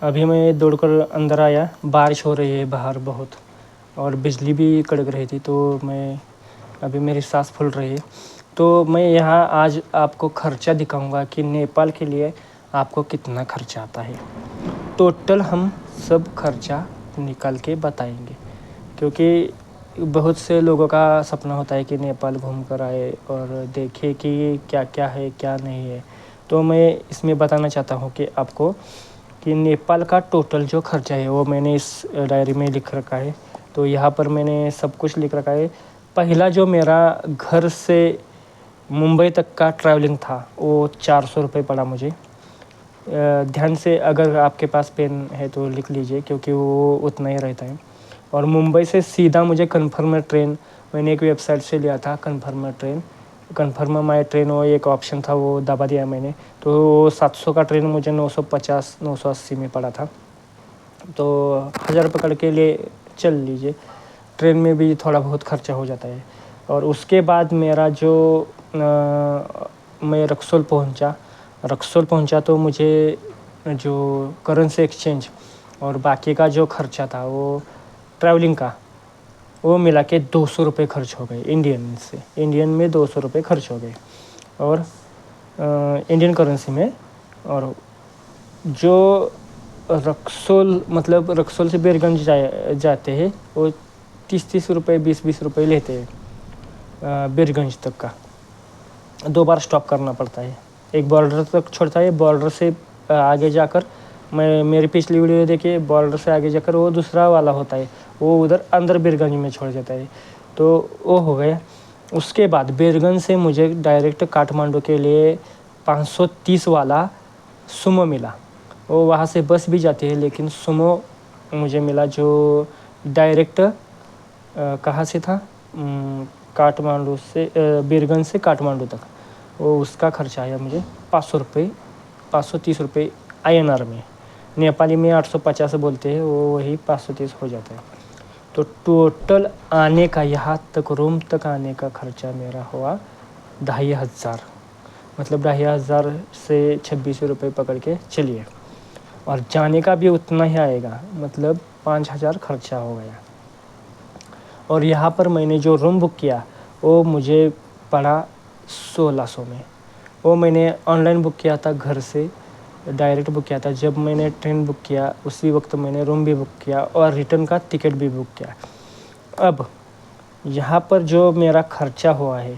अभी मैं दौड़कर अंदर आया, बारिश हो रही है बाहर बहुत और बिजली भी कड़क रही थी, तो मैं अभी मेरी सांस फूल रही है। तो मैं यहाँ आज आपको खर्चा दिखाऊंगा कि नेपाल के लिए आपको कितना खर्चा आता है। टोटल हम सब खर्चा निकाल के बताएंगे, क्योंकि बहुत से लोगों का सपना होता है कि नेपाल घूम कर आए और देखे कि क्या क्या है क्या नहीं है। तो मैं इसमें बताना चाहता हूँ कि आपको कि नेपाल का टोटल जो खर्चा है वो मैंने इस डायरी में लिख रखा है। तो यहाँ पर मैंने सब कुछ लिख रखा है। पहला जो मेरा घर से मुंबई तक का ट्रैवलिंग था वो 400 रुपये पड़ा मुझे। ध्यान से अगर आपके पास पेन है तो लिख लीजिए, क्योंकि वो उतना ही रहता है। और मुंबई से सीधा मुझे कन्फर्म ट्रेन, मैंने एक वेबसाइट से लिया था कन्फर्म माई ट्रेन, वो एक ऑप्शन था, वो दबा दिया मैंने। तो 700 का ट्रेन मुझे 950 980 में पड़ा था। तो 1000 पकड़ के लिए चल लीजिए, ट्रेन में भी थोड़ा बहुत खर्चा हो जाता है। और उसके बाद मेरा जो मैं रक्सौल पहुंचा तो मुझे जो करेंसी एक्सचेंज और बाकी का जो खर्चा था वो ट्रैवलिंग का, वो मिला के 200 रुपये खर्च हो गए इंडियन में 200 रुपये खर्च हो गए और इंडियन करेंसी में। और जो रक्सौल मतलब रक्सौल से बेरगंज जाते हैं वो 30 रुपये 20 रुपये लेते हैं बेरगंज तक का। 2 बार स्टॉप करना पड़ता है, एक बॉर्डर तक छोड़ता है, बॉर्डर से आगे जाकर मेरी पिछली वीडियो देखिए, बॉर्डर से आगे जाकर वो दूसरा वाला होता है, वो उधर अंदर बीरगंज में छोड़ जाता है। तो वो हो गया। उसके बाद बीरगंज से मुझे डायरेक्ट काठमांडू के लिए 530 वाला सुमो मिला। वो वहाँ से बस भी जाती है, लेकिन सुमो मुझे मिला जो डायरेक्ट कहाँ से था, काठमांडू से बीरगंज से काठमांडू तक। वो उसका खर्चा आया मुझे 530 रुपये INR में। नेपाली में 850 बोलते हैं, वो वही 530 हो जाता है। तो टोटल आने का, यहाँ तक रूम तक आने का खर्चा मेरा हुआ 2500, मतलब 2500 से 2600 रुपये पकड़ के चलिए। और जाने का भी उतना ही आएगा, मतलब 5000 खर्चा हो गया। और यहाँ पर मैंने जो रूम बुक किया वो मुझे पड़ा 1600 में। वो मैंने ऑनलाइन बुक किया था, घर से डायरेक्ट बुक किया था। जब मैंने ट्रेन बुक किया उसी वक्त मैंने रूम भी बुक किया और रिटर्न का टिकट भी बुक किया। अब यहाँ पर जो मेरा खर्चा हुआ है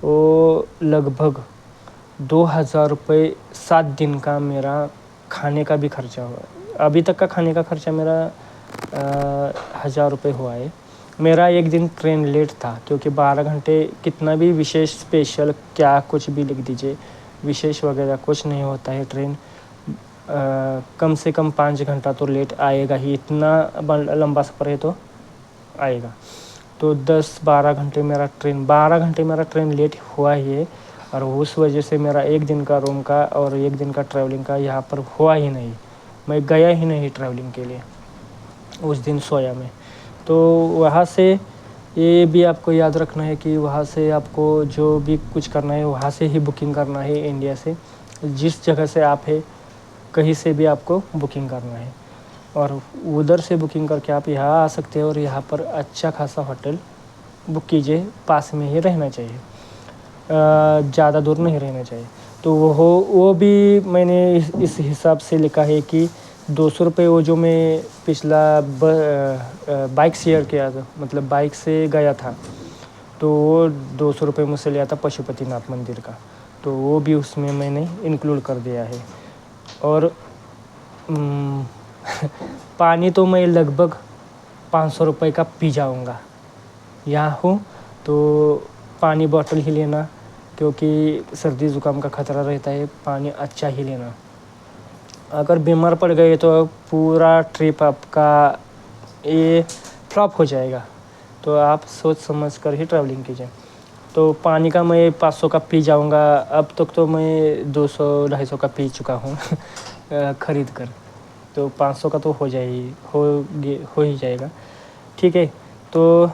वो लगभग 2000 रुपये 7 दिन का मेरा खाने का भी खर्चा हुआ। अभी तक का खाने का खर्चा मेरा 1000 रुपये हुआ है। मेरा एक दिन ट्रेन लेट था, क्योंकि 12 घंटे, कितना भी विशेष स्पेशल क्या कुछ भी लिख दीजिए, विशेष वगैरह कुछ नहीं होता है। ट्रेन कम से कम 5 घंटा तो लेट आएगा ही, इतना लंबा सफ़र है तो आएगा। तो 12 घंटे मेरा ट्रेन लेट हुआ ही है। और उस वजह से मेरा एक दिन का रूम का और एक दिन का ट्रैवलिंग का यहाँ पर हुआ ही नहीं। मैं गया ही नहीं ट्रैवलिंग के लिए, उस दिन सोया मैं। तो वहाँ से ये भी आपको याद रखना है कि वहाँ से आपको जो भी कुछ करना है वहाँ से ही बुकिंग करना है। इंडिया से जिस जगह से आप है कहीं से भी आपको बुकिंग करना है, और उधर से बुकिंग करके आप यहाँ आ सकते हैं। और यहाँ पर अच्छा खासा होटल बुक कीजिए, पास में ही रहना चाहिए, ज़्यादा दूर नहीं रहना चाहिए। तो वो भी मैंने इस हिसाब से लिखा है कि 200 रुपये वो जो मैं पिछला बाइक शेयर किया था, मतलब बाइक से गया था, तो वो 200 रुपये मुझसे लिया था पशुपतिनाथ मंदिर का, तो वो भी उसमें मैंने इंक्लूड कर दिया है। और पानी तो मैं लगभग 500 रुपये का पी जाऊँगा। यहाँ हूँ तो पानी बॉटल ही लेना, क्योंकि सर्दी ज़ुकाम का ख़तरा रहता है, पानी अच्छा ही लेना। अगर बीमार पड़ गए तो पूरा ट्रिप आपका ये फ्लॉप हो जाएगा। तो आप सोच समझ कर ही ट्रैवलिंग कीजिए। तो पानी का मैं 500 का पी जाऊँगा। अब तक तो मैं 200-250 का पी चुका हूँ ख़रीद कर। तो 500 का तो हो ही जाएगा। ठीक है, तो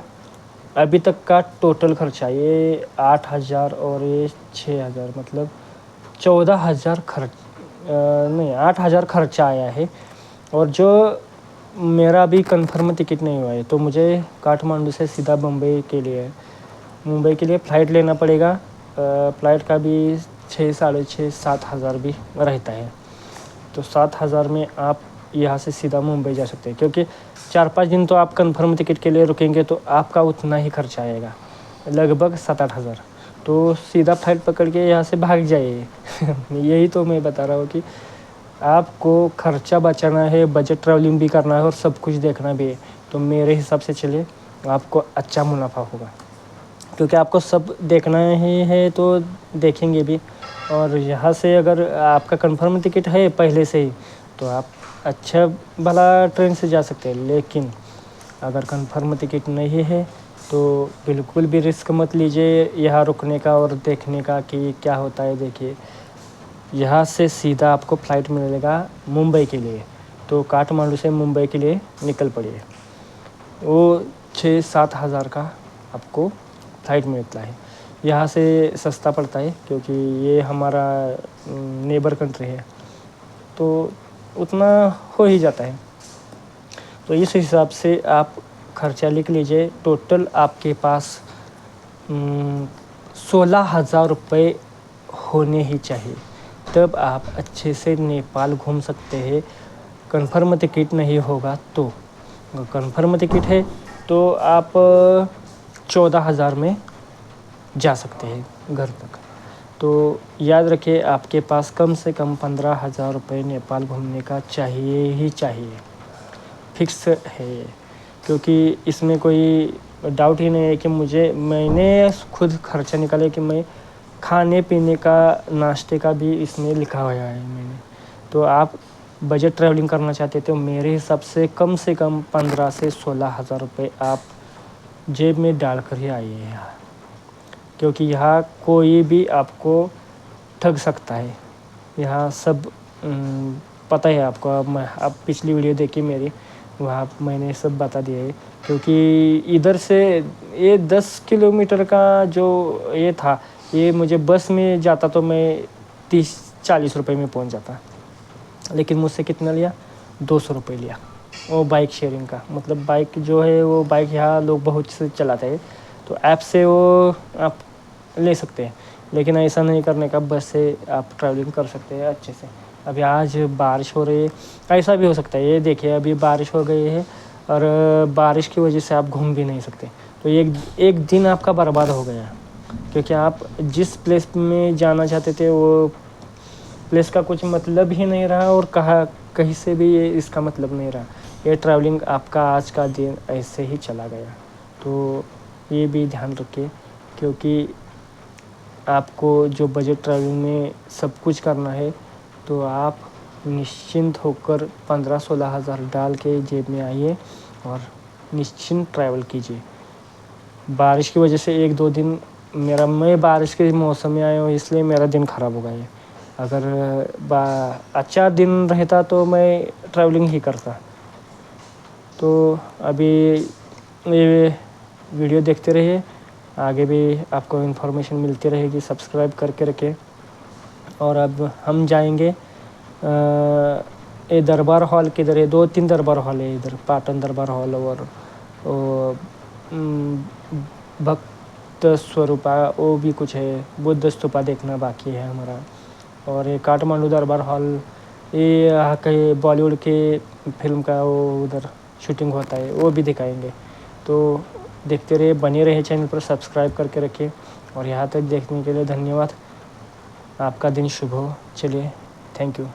अभी तक का टोटल खर्चा ये 8000 और ये 6000, मतलब 14000 8,000 खर्चा आया है। और जो मेरा अभी कंफर्म टिकट नहीं हुआ है, तो मुझे काठमांडू से सीधा मुंबई के लिए फ़्लाइट लेना पड़ेगा। फ़्लाइट का भी 6 साढ़े 6 7 हज़ार भी रहता है। तो 7 हज़ार में आप यहाँ से सीधा मुंबई जा सकते हैं, क्योंकि 4-5 दिन तो आप कंफर्म टिकट के लिए रुकेंगे तो आपका उतना ही खर्चा आएगा, लगभग 7-8 हज़ार। तो सीधा फ्लाइट पकड़ के यहाँ से भाग जाइए। यही तो मैं बता रहा हूँ कि आपको खर्चा बचाना है, बजट ट्रैवलिंग भी करना है और सब कुछ देखना भी है। तो मेरे हिसाब से चलिए, आपको अच्छा मुनाफा होगा, क्योंकि आपको सब देखना ही है तो देखेंगे भी। और यहाँ से अगर आपका कंफर्म टिकट है पहले से ही, तो आप अच्छा भला ट्रेन से जा सकते हैं। लेकिन अगर कंफर्म टिकट नहीं है तो बिल्कुल भी रिस्क मत लीजिए यहाँ रुकने का और देखने का कि क्या होता है। देखिए, यहाँ से सीधा आपको फ़्लाइट मिलेगा मुंबई के लिए, तो काठमांडू से मुंबई के लिए निकल पड़िए। वो 6-7 हज़ार का आपको फ़्लाइट मिलता है। यहाँ से सस्ता पड़ता है, क्योंकि ये हमारा नेबर कंट्री है, तो उतना हो ही जाता है। तो इस हिसाब से आप खर्चा लिख लीजिए। टोटल आपके पास 16,000 रुपये होने ही चाहिए, तब आप अच्छे से नेपाल घूम सकते हैं। कंफर्म टिकट नहीं होगा तो, कंफर्म टिकट है तो आप 14,000 में जा सकते हैं घर तक। तो याद रखिए, आपके पास कम से कम 15,000 रुपये नेपाल घूमने का चाहिए ही चाहिए, फिक्स है ये। क्योंकि इसमें कोई डाउट ही नहीं है कि मैंने खुद खर्चा निकाला कि मैं खाने पीने का, नाश्ते का भी इसमें लिखा हुआ है मैंने। तो आप बजट ट्रैवलिंग करना चाहते तो मेरे हिसाब से कम 15 से 16,000 रुपये आप जेब में डाल कर ही आइए यहाँ, क्योंकि यहाँ कोई भी आपको ठग सकता है। यहाँ सब पता है आपको। आप पिछली वीडियो देखी मेरी, वहाँ मैंने सब बता दिया है। क्योंकि इधर से ये 10 किलोमीटर का जो ये था, ये मुझे बस में जाता तो मैं 30-40 रुपये में पहुँच जाता, लेकिन मुझसे कितना लिया, 200 रुपये लिया। वो बाइक शेयरिंग का, मतलब बाइक जो है वो बाइक यहाँ लोग बहुत से चलाते हैं, तो ऐप से वो आप ले सकते हैं। लेकिन ऐसा नहीं करने का, बस से आप ट्रैवलिंग कर सकते हैं अच्छे से। अभी आज बारिश हो रही है, ऐसा भी हो सकता है। ये देखिए, अभी बारिश हो गई है और बारिश की वजह से आप घूम भी नहीं सकते, तो एक दिन आपका बर्बाद हो गया, क्योंकि आप जिस प्लेस में जाना चाहते थे वो प्लेस का कुछ मतलब ही नहीं रहा, और कहीं से भी ये इसका मतलब नहीं रहा। ये ट्रैवलिंग आपका आज का दिन ऐसे ही चला गया। तो ये भी ध्यान रखिए, क्योंकि आपको जो बजट ट्रैवलिंग में सब कुछ करना है, तो आप निश्चिंत होकर 15-16 हज़ार डाल के जेब में आइए और निश्चिंत ट्रैवल कीजिए। बारिश की वजह से 1-2 दिन मैं बारिश के मौसम में आया हूँ, इसलिए मेरा दिन ख़राब हो गया है। अगर अच्छा दिन रहता तो मैं ट्रैवलिंग ही करता। तो अभी ये वीडियो देखते रहिए, आगे भी आपको इन्फॉर्मेशन मिलती रहेगी। सब्सक्राइब करके रखें। और अब हम जाएंगे ये दरबार हॉल किधर है, 2-3 दरबार हॉल है इधर, पाटन दरबार हॉल और भक्त स्वरूपा, वो भी कुछ है, बुद्ध स्तूपा देखना बाकी है हमारा। और ये काठमांडू दरबार हॉल, ये यहाँ के बॉलीवुड के फिल्म का वो उधर शूटिंग होता है, वो भी दिखाएंगे। तो देखते रहिए, बने रहे चैनल पर, सब्सक्राइब करके रखिए। और यहाँ तक देखने के लिए धन्यवाद। आपका दिन शुभ हो। चलिए, थैंक यू।